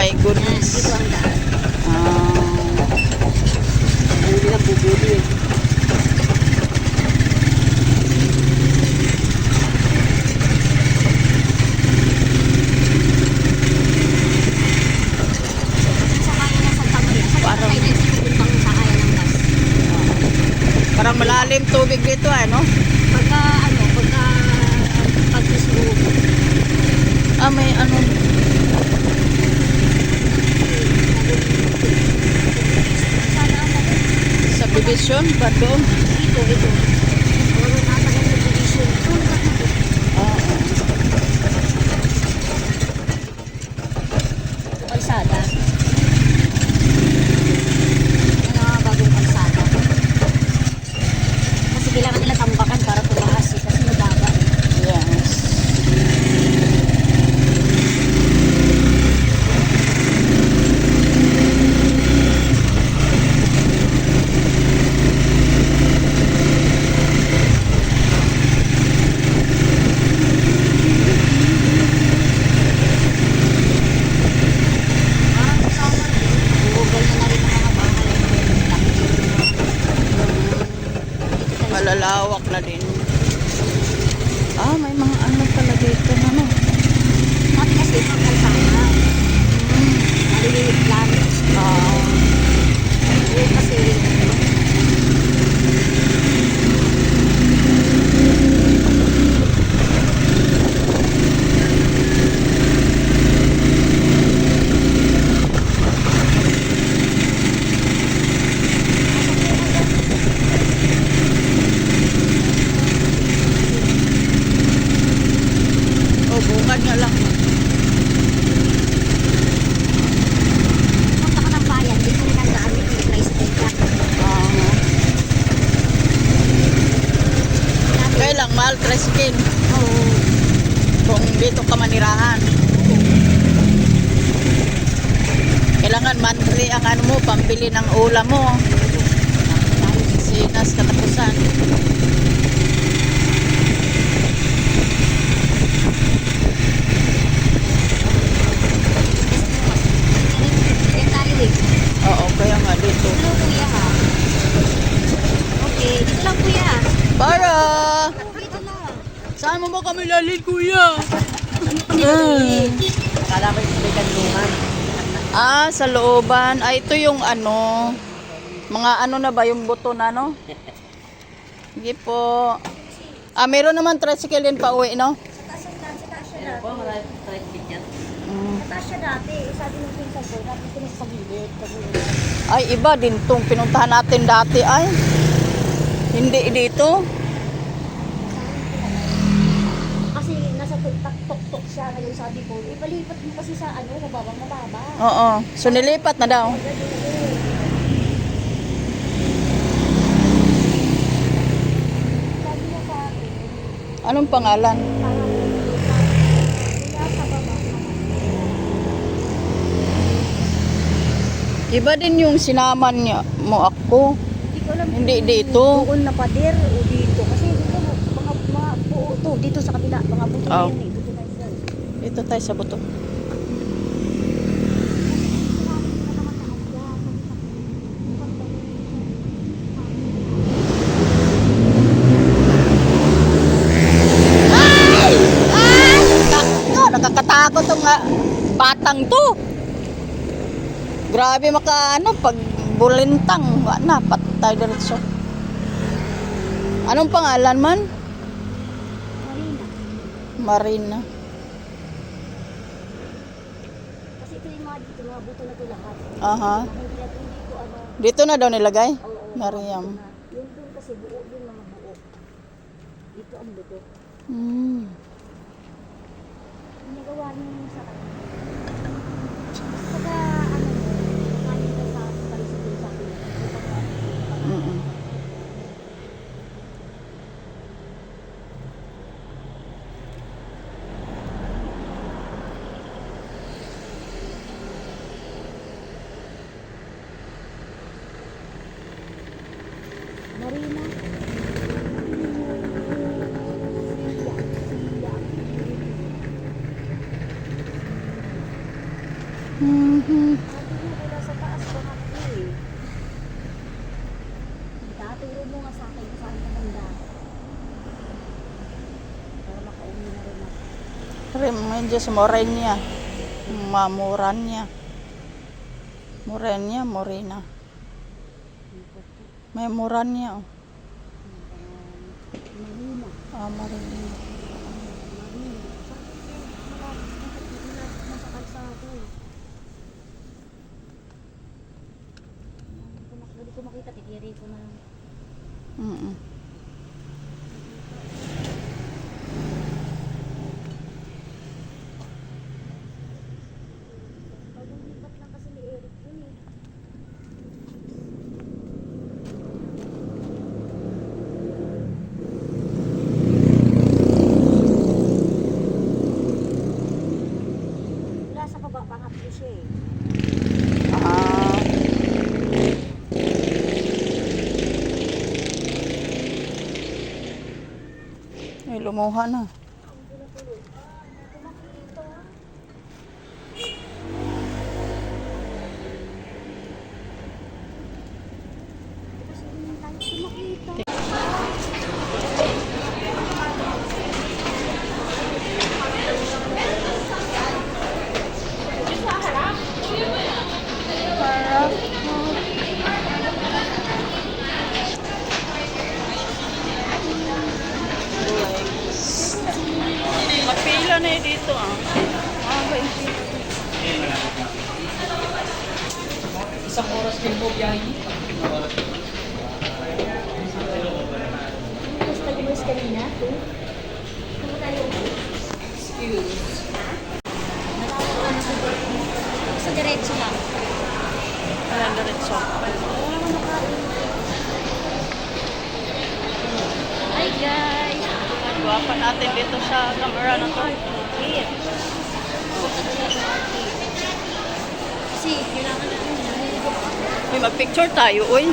my goodness. Dito ang daan. Buli lang, bubuli eh. Sa kaya ng Santa Maria. Sa Parang- kaya ng pupuntang sa kaya ng gas. Parang malalim tubig dito, ano? Pagka pag-islo. May ano. Sana ang Subdivision ba doon? ito. Wala nasa ng subdivision. Doon ka na. Kalsada. Yan ang mga bagong kalsada. Kasi kailangan nila tambakan para tumaas eh. Kasi mababa. Yes. Parang summer din. Bugal na rin ang mga bahay. Malalawak na din. May mga ano pala dito, ano? Dati kasi ito ang kalsada. Maliliit lang. Ngayon kasi Bungad nga lang. punta ka ng bayan. Dito rin ang daan yung tricycle ka. Dati, Kailang mahal, tricycle. oo. Kung dito ka manirahan. Kailangan monthly ang ano mo, pambili ng ulam mo. Sinas katapusan. Yan tayo eh. Oo, kaya nga dito. Dito lang kuya ha. Okay, dito lang kuya. Para! Dito lang. Saan mo ba kami lalil, kuya? Akala ko yung may kanlungan. Sa looban. Ito yung ano, mga ano na ba, yung buto na, no? Sige po. Meron naman tricycle din pa uwi, no? Sa Tasha Ayan po, marami try yan. Tasha dati, sabi ng pinsan ko, dati ito sa gilid. Ay, iba din tong pinuntahan natin dati, ay. Hindi dito. Kasi nasa tuk-tuk siya ngayon sabi ko, ipalipat mo kasi sa ano, mababa. Oo. So, nilipat na daw. Sabi niya sa akin, Anong pangalan? parang mula sa baba. Iba din yung sinaman niya mo ako. Hindi ko alam. Hindi dito. Doon na pader o dito. Kasi dito, mga buo to. Dito sa kabila, mga buto na Oh. yun eh. Dito na yun. Dito tayo sa buto. Nakakatakot tong batang to. Grabe pag bulintang. Na, patay diretso. Anong pangalan man? Marina. Marina. Kasi ito yung mga dito, mga buto na ito lahat. Aha. Hindi na dito ano. Dito na daw nilagay? Oo, Mariam. Yung doon kasi buo yun, mga buo. Dito ang buto. Hmm. Ginagawa niyo sa kanya. Saka ano mo, kanin ka sa tricycle sa akin. Mm-mm. Marina. Hmm. Sabi mo wala sa taas, baka eh. Turo mo nga sa akin kung saan ka banda. Para makauwi na rin ako. Rim, medyo sa Morenya. Mamuranya. Morenya, Morena. May Moranya. Oh. Marina. Ah, Morena. Marina. Malapit na sa kalsado. Hindi ko makita, titiri ko na lang. Mm. Pag-ulipat lang kasi ni Eric yun eh. Wala sa baba, pangatlo siya eh. Ah. Ay, lumuha na. Kasi hindi tayo makita. Mapila na eh dito ah. Okay. Isang oras din po biyahe. Tapos tayo mas kanina, to. Kung tayo, sa diretso lang. Ayan, diretso. Hi guys! Nagwapa natin dito sa camera na to. Here. Kasi kailangan natin May mag-picture tayo, uy.